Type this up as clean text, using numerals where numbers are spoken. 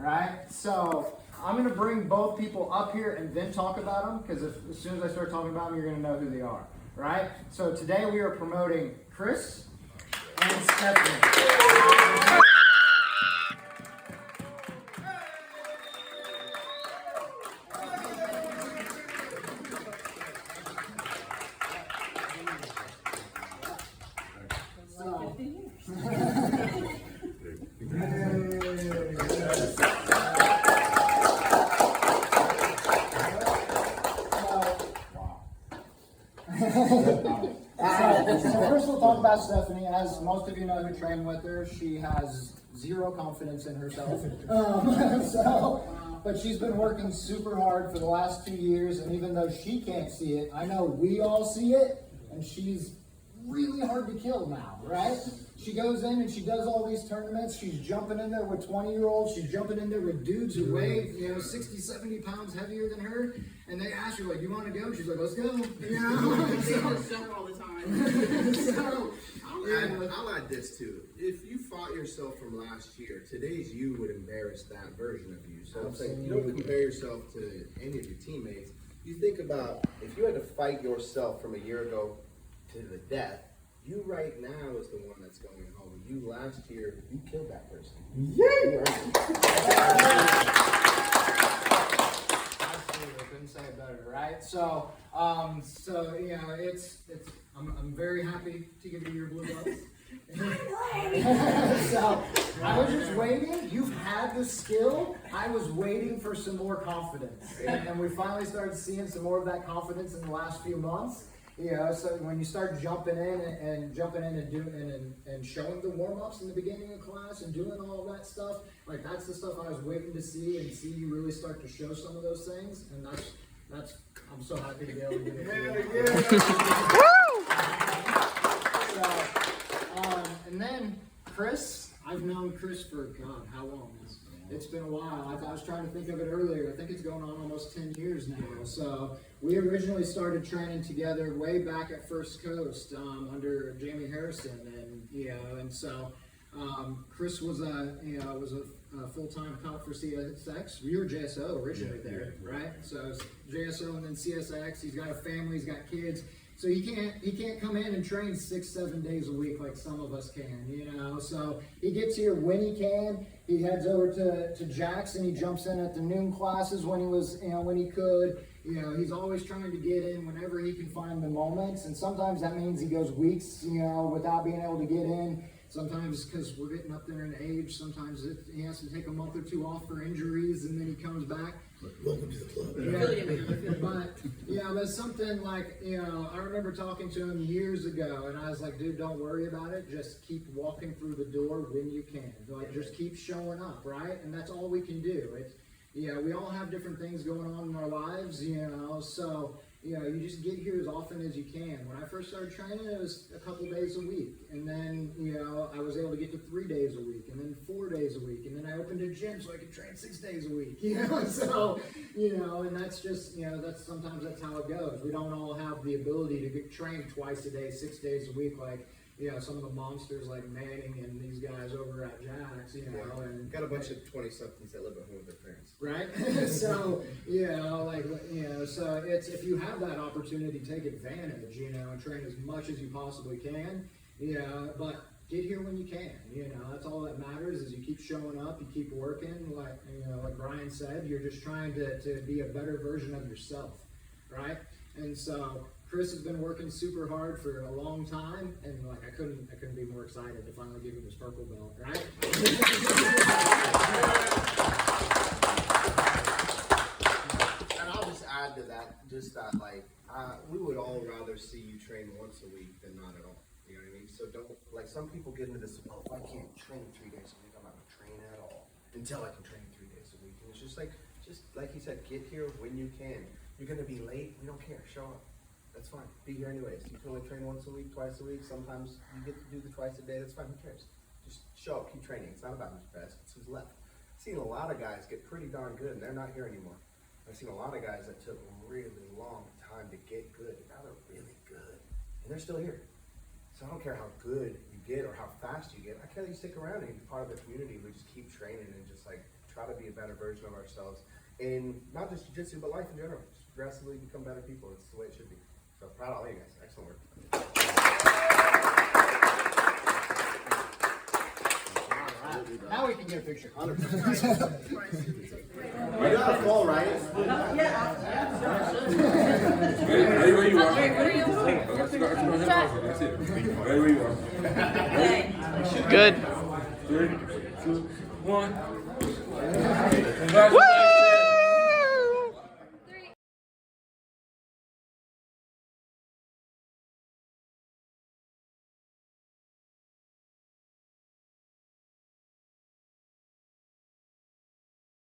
right? So I'm going to bring both people up here and then talk about them, because as soon as I start talking about them, you're going to know who they are, right? So today we are promoting Chris and Stephanie. So first we'll talk about Stephanie. As most of you know who train with her, she has zero confidence in herself. But she's been working super hard for the last 2 years, and even though she can't see it, I know we all see it, and she's really hard to kill now, right? She goes in and she does all these tournaments. She's jumping in there with 20-year-olds. She's jumping in there with dudes who weigh, 60, 70 pounds heavier than her. And they ask her, like, you want to go? She's like, let's go. They just summer all the time. I'll add this too. If you fought yourself from last year, today's you would embarrass that version of you. So it's like, you don't compare yourself to any of your teammates. You think about if you had to fight yourself from a year ago to the death, you right now is the one that's going home. You last year, you killed that person. Yeah. Absolutely, I couldn't say it better, right? So I'm very happy to give you your blue belts. So I was just waiting. You've had the skill. I was waiting for some more confidence, and we finally started seeing some more of that confidence in the last few months. So when you start jumping in and doing and showing the warm-ups in the beginning of class and doing all that stuff, like that's the stuff I was waiting to see you really start to show some of those things, and that's I'm so happy to be able to do it. And then Chris, I've known Chris for God, how long? It's been a while. I was trying to think of it earlier. I think it's going on almost 10 years now. So we originally started training together way back at First Coast under Jamie Harrison, and so Chris was a full-time cop for CSX. You were JSO originally there, right? So JSO and then CSX. He's got a family. He's got kids. So he can't come in and train 6-7 days a week like some of us can, So he gets here when he can. He heads over to Jackson. He jumps in at the noon classes when he could. He's always trying to get in whenever he can find the moments. And sometimes that means he goes weeks, without being able to get in. Sometimes because we're getting up there in age, sometimes he has to take a month or two off for injuries, and then he comes back. Welcome to the club. But something like, I remember talking to him years ago, and I was like, dude, don't worry about it. Just keep walking through the door when you can. Like, just keep showing up, right? And that's all we can do. We all have different things going on in our lives, so, you just get here as often as you can. When I first started training, it was a couple days a week. And then, I was able to get to 3 days a week, and then 4 days a week. And then I opened a gym so I could train 6 days a week, So, and that's just, sometimes that's how it goes. We don't all have the ability to train twice a day, 6 days a week, like, some of the monsters like Manning and these guys over at Jax, and Got a bunch of 20-somethings that live at home with their parents. Right? So, so it's, if you have that opportunity, take advantage, and train as much as you possibly can, but get here when you can, that's all that matters is you keep showing up, you keep working, like Bryan said, you're just trying to be a better version of yourself, right? And so Chris has been working super hard for a long time, and I couldn't be more excited to finally give him his purple belt, right? And I'll just add to that, we would all rather see you train once a week than not at all. You know what I mean? So don't, some people get into this, if I can't train 3 days a week, I'm not going to train at all until I can train 3 days a week. And it's just like he said, get here when you can. You're going to be late, we don't care, show up. That's fine. Be here anyways. You can only train once a week, twice a week. Sometimes you get to do the twice a day. That's fine. Who cares? Just show up, keep training. It's not about who's best. It's who's left. I've seen a lot of guys get pretty darn good, and they're not here anymore. I've seen a lot of guys that took a really long time to get good, and now they're really good, and they're still here. So I don't care how good you get or how fast you get. I care that you stick around and be part of the community who just keep training and just try to be a better version of ourselves in not just jiu-jitsu, but life in general. Just progressively become better people. It's the way it should be. So proud of all you guys. Excellent work. Now we can get a picture. 100%. You got a fall, right? Ready where you are. That's it. Ready where you are. Good. 3, 2, 1. Congratulations.